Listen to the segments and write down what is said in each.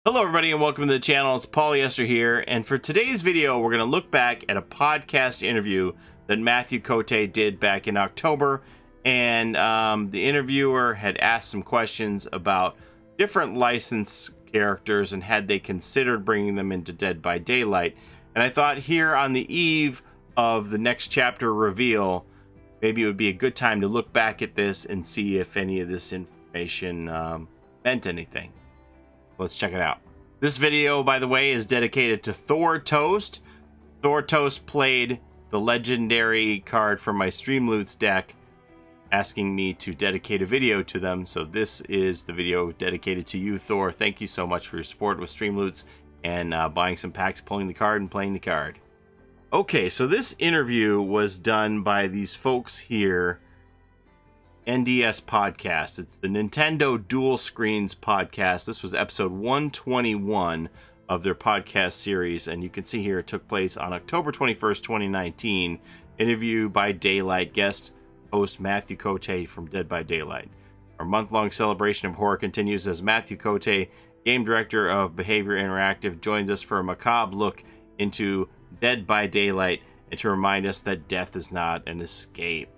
Hello everybody and welcome to the channel. It's Paulie, Esther here, and for today's video we're going to look back at a podcast interview that Matthew Cote did back in October, and the interviewer had asked some questions about different licensed characters and had they considered bringing them into Dead by Daylight. And I thought here on the eve of the next chapter reveal, maybe it would be a good time to look back at this and see if any of this information meant anything. Let's check it out. This video, by the way, is dedicated to Thor Toast. Thor Toast played the legendary card from my Streamloots deck, asking me to dedicate a video to them. So this is the video dedicated to you, Thor. Thank you so much for your support with Streamloots and buying some packs, pulling the card, and playing the card. Okay, so this interview was done by these folks here, NDS Podcast. It's the Nintendo Dual Screens Podcast. This was episode 121 of their podcast series, and you can see here it took place on October 21st, 2019. Interview by Daylight, guest host Matthew Cote from Dead by Daylight. Our month-long celebration of horror continues as Matthew Cote, game director of Behavior Interactive, joins us for a macabre look into Dead by Daylight and to remind us that death is not an escape.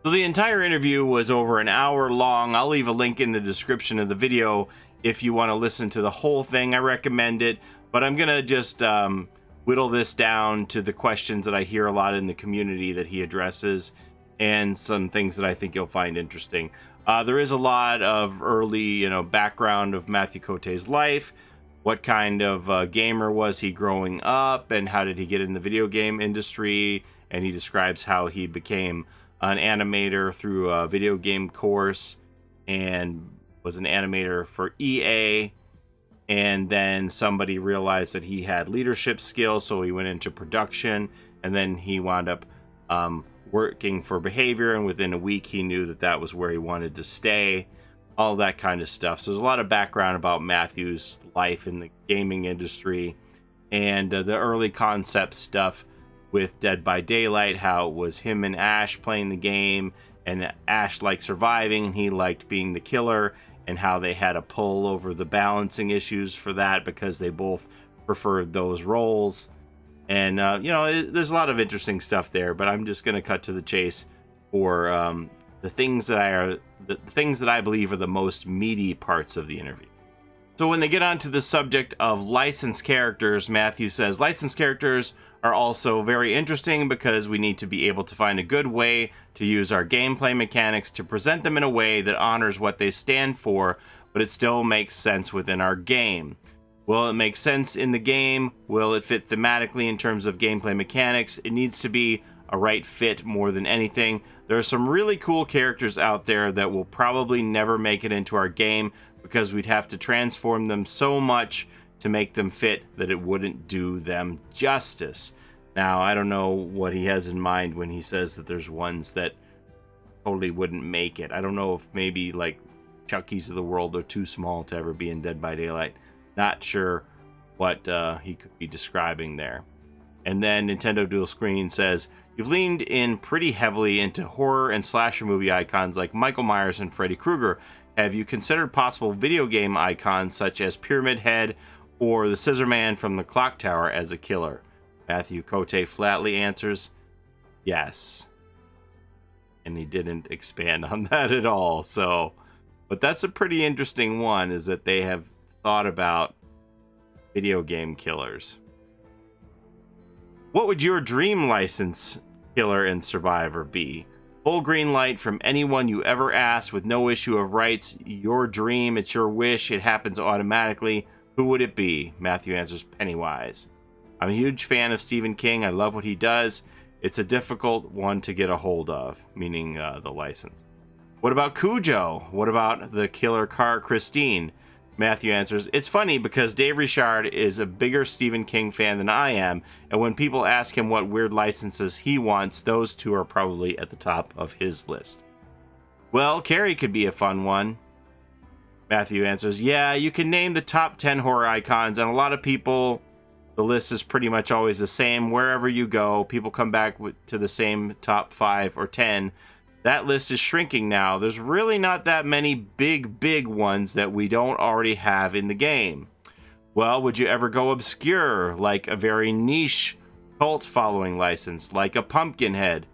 So the entire interview was over an hour long. I'll leave a link in the description of the video if you want to listen to the whole thing. I recommend it, but I'm going to just whittle this down to the questions that I hear a lot in the community that he addresses and some things that I think you'll find interesting. There is a lot of early, background of Matthew Cote's life. What kind of gamer was he growing up, and how did he get in the video game industry? And he describes how he became an animator through a video game course and was an animator for EA, and then somebody realized that he had leadership skills, so he went into production, and then he wound up working for Behavior, and within a week he knew that that was where he wanted to stay, all that kind of stuff. So there's a lot of background about Matthew's life in the gaming industry and the early concept stuff with Dead by Daylight, how it was him and Ash playing the game, and Ash liked surviving and he liked being the killer, and how they had a pull over the balancing issues for that because they both preferred those roles. And there's a lot of interesting stuff there, but I'm just going to cut to the chase for the things that I believe are the most meaty parts of the interview. So when they get onto the subject of licensed characters, Matthew says licensed characters are also very interesting because we need to be able to find a good way to use our gameplay mechanics to present them in a way that honors what they stand for, but it still makes sense within our game. Will it make sense in the game? Will it fit thematically in terms of gameplay mechanics? It needs to be a right fit more than anything. There are some really cool characters out there that will probably never make it into our game because we'd have to transform them so much to make them fit that it wouldn't do them justice. Now, I don't know what he has in mind when he says that there's ones that totally wouldn't make it. I don't know if maybe like Chuckies of the world are too small to ever be in Dead by Daylight. Not sure what he could be describing there. And then Nintendo Dual Screen says, you've leaned in pretty heavily into horror and slasher movie icons like Michael Myers and Freddy Krueger. Have you considered possible video game icons such as Pyramid Head or the Scissor Man from the Clock Tower as a killer? Matthew Cote flatly answers, yes. And he didn't expand on that at all. But that's a pretty interesting one, is that they have thought about video game killers. What would your dream license killer and survivor be? Full green light from anyone you ever asked with no issue of rights. Your dream, it's your wish, it happens automatically. Who would it be? Matthew answers, Pennywise. I'm a huge fan of Stephen King. I love what he does. It's a difficult one to get a hold of, meaning the license. What about Cujo? What about the killer car Christine? Matthew answers, it's funny because Dave Richard is a bigger Stephen King fan than I am, and when people ask him what weird licenses he wants, those two are probably at the top of his list. Well, Carrie could be a fun one. Matthew answers, yeah, you can name the top 10 horror icons, and a lot of people, the list is pretty much always the same. Wherever you go, people come back to the same top 5 or 10. That list is shrinking now. There's really not that many big ones that we don't already have in the game. Well, would you ever go obscure, like a very niche cult following license, like a Pumpkinhead?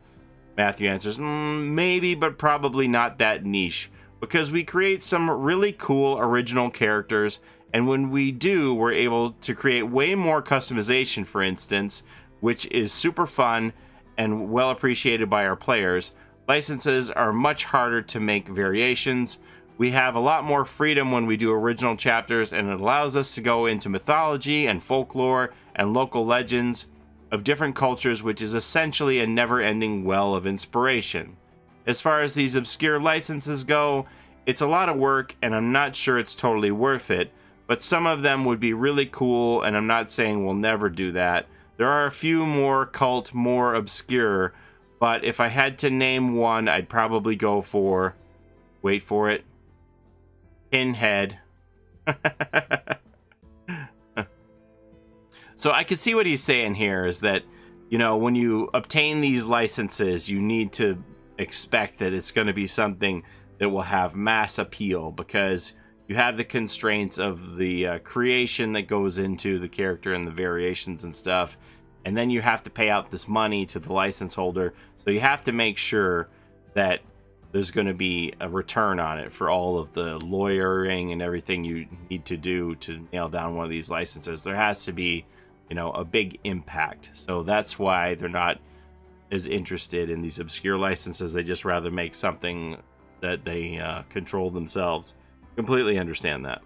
Matthew answers, maybe, but probably not that niche, because we create some really cool original characters, and when we do, we're able to create way more customization, for instance, which is super fun and well appreciated by our players. Licenses are much harder to make variations. We have a lot more freedom when we do original chapters, and it allows us to go into mythology and folklore and local legends of different cultures, which is essentially a never-ending well of inspiration. As far as these obscure licenses go, it's a lot of work, and I'm not sure it's totally worth it, but some of them would be really cool, and I'm not saying we'll never do that. There are a few more cult, more obscure, but if I had to name one, I'd probably go for, wait for it, Pinhead. So I could see what he's saying here is that, you know, when you obtain these licenses, you need to expect that it's going to be something that will have mass appeal, because you have the constraints of the creation that goes into the character and the variations and stuff. And then you have to pay out this money to the license holder. So you have to make sure that there's going to be a return on it for all of the lawyering and everything you need to do to nail down one of these licenses. There has to be, you know, a big impact. So that's why they're not as interested in these obscure licenses. They just rather make something that they control themselves. Completely understand that.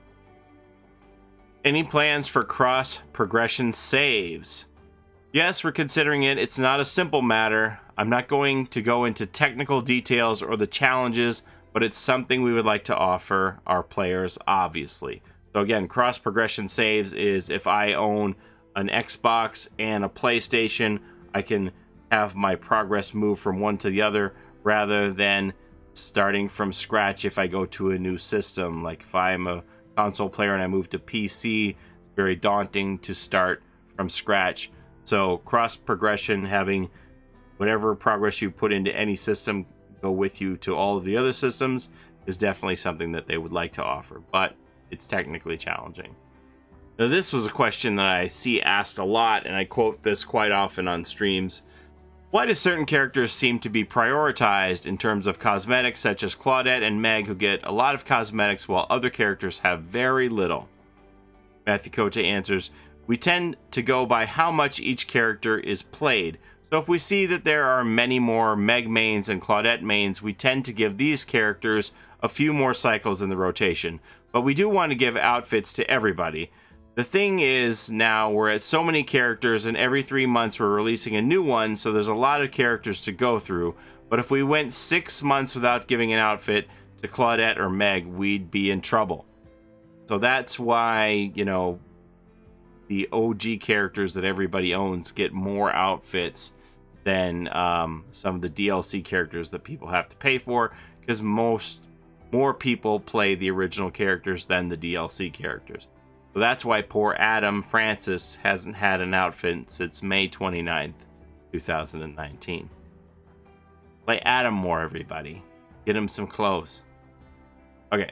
Any plans for cross progression saves? Yes, we're considering it. It's not a simple matter. I'm not going to go into technical details or the challenges, but it's something we would like to offer our players, obviously. So again, cross progression saves is if I own an Xbox and a PlayStation, I can have my progress move from one to the other rather than starting from scratch if I go to a new system. Like if I'm a console player and I move to PC, it's very daunting to start from scratch. So cross progression, having whatever progress you put into any system go with you to all of the other systems, is definitely something that they would like to offer, but it's technically challenging. Now, this was a question that I see asked a lot, and I quote this quite often on streams. Why do certain characters seem to be prioritized in terms of cosmetics, such as Claudette and Meg, who get a lot of cosmetics while other characters have very little? Matthew Cote answers, we tend to go by how much each character is played. So if we see that there are many more Meg mains and Claudette mains, we tend to give these characters a few more cycles in the rotation. But we do want to give outfits to everybody. The thing is, now we're at so many characters, and every 3 months we're releasing a new one, so there's a lot of characters to go through. But if we went 6 months without giving an outfit to Claudette or Meg, we'd be in trouble. So that's why, you know, the OG characters that everybody owns get more outfits than some of the DLC characters that people have to pay for, because more people play the original characters than the DLC characters. So that's why poor Adam Francis hasn't had an outfit since May 29th, 2019. Play Adam more, everybody. Get him some clothes. Okay.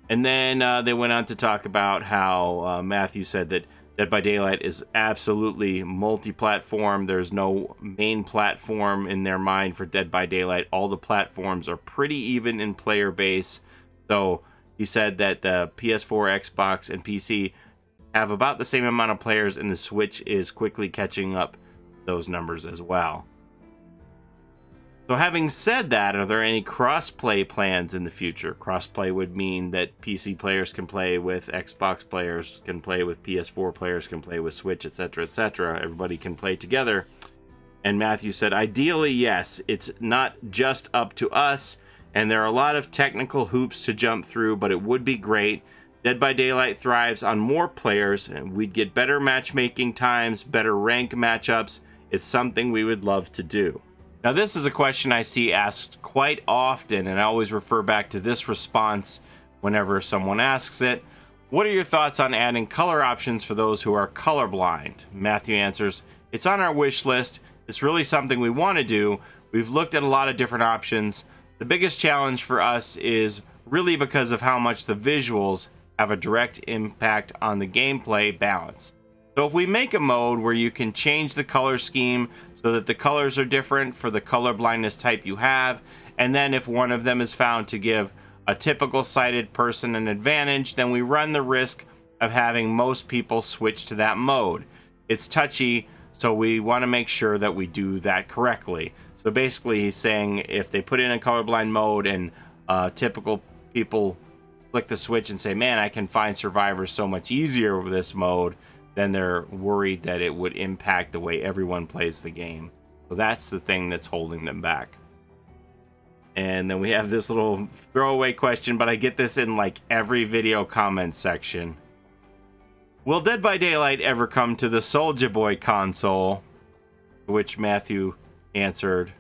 And then they went on to talk about how Matthew said that Dead by Daylight is absolutely multi-platform. There's no main platform in their mind for Dead by Daylight. All the platforms are pretty even in player base. So he said that the PS4, Xbox, and PC have about the same amount of players, and the Switch is quickly catching up those numbers as well. So having said that, are there any cross-play plans in the future? Cross-play would mean that PC players can play with Xbox players, can play with PS4 players, can play with Switch, etc., etc. Everybody can play together. And Matthew said, ideally, yes. It's not just up to us, and there are a lot of technical hoops to jump through, but it would be great. Dead by Daylight thrives on more players, and we'd get better matchmaking times, better rank matchups. It's something we would love to do. Now, this is a question I see asked quite often, and I always refer back to this response whenever someone asks it. What are your thoughts on adding color options for those who are colorblind? Matthew answers, it's on our wish list. It's really something we want to do. We've looked at a lot of different options. The biggest challenge for us is really because of how much the visuals have a direct impact on the gameplay balance. So if we make a mode where you can change the color scheme so that the colors are different for the color blindness type you have, and then if one of them is found to give a typical sighted person an advantage, then we run the risk of having most people switch to that mode. It's touchy, so we want to make sure that we do that correctly. So basically he's saying if they put in a colorblind mode and typical people flick the switch and say, man, I can find survivors so much easier with this mode, then they're worried that it would impact the way everyone plays the game. So that's the thing that's holding them back. And then we have this little throwaway question, but I get this in like every video comment section. Will Dead by Daylight ever come to the Soulja Boy console? To which Matthew answered,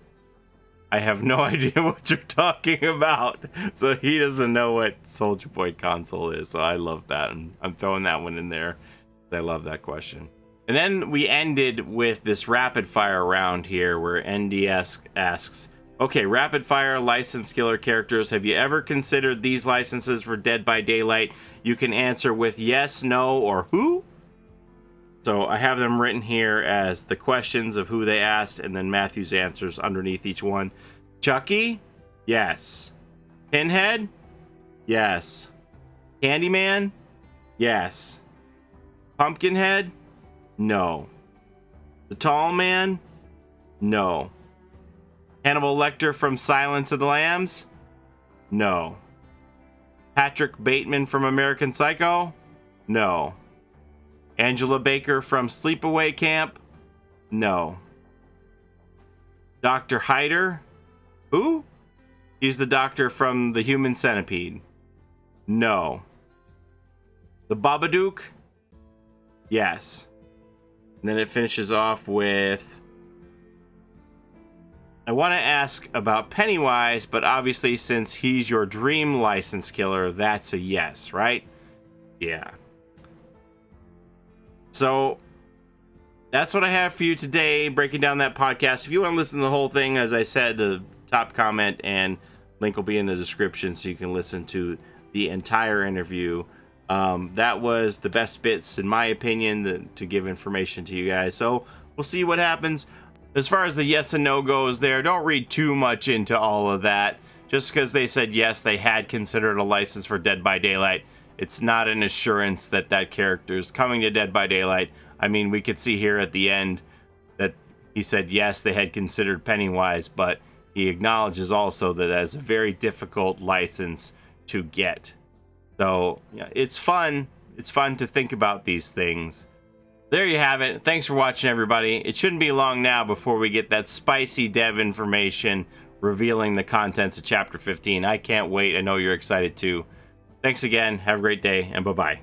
I have no idea what you're talking about. So he doesn't know what Soulja Boy console is. So I love that. And I'm throwing that one in there. I love that question. And then we ended with this rapid fire round here where NDS asks, okay, rapid fire licensed killer characters. Have you ever considered these licenses for Dead by Daylight? You can answer with yes, no, or who. So I have them written here as the questions of who they asked, and then Matthew's answers underneath each one. Chucky? Yes. Pinhead? Yes. Candyman? Yes. Pumpkinhead? No. The Tall Man? No. Hannibal Lecter from Silence of the Lambs? No. Patrick Bateman from American Psycho? No. Angela Baker from Sleepaway Camp? No. Dr. Hyder? Who? He's the doctor from The Human Centipede. No. The Babadook? Yes. And then it finishes off with, I want to ask about Pennywise, but obviously since he's your dream license killer, that's a yes, right? Yeah. So that's what I have for you today, breaking down that podcast. If you want to listen to the whole thing, as I said, the top comment and link will be in the description so you can listen to the entire interview. That was the best bits, in my opinion, to give information to you guys. So we'll see what happens. As far as the yes and no goes there, don't read too much into all of that. Just because they said yes, they had considered a license for Dead by Daylight, it's not an assurance that that character is coming to Dead by Daylight. I mean, we could see here at the end that he said yes, they had considered Pennywise, but he acknowledges also that that's a very difficult license to get. So yeah, it's fun. It's fun to think about these things. There you have it. Thanks for watching, everybody. It shouldn't be long now before we get that spicy dev information revealing the contents of Chapter 15. I can't wait. I know you're excited too. Thanks again. Have a great day, and bye-bye.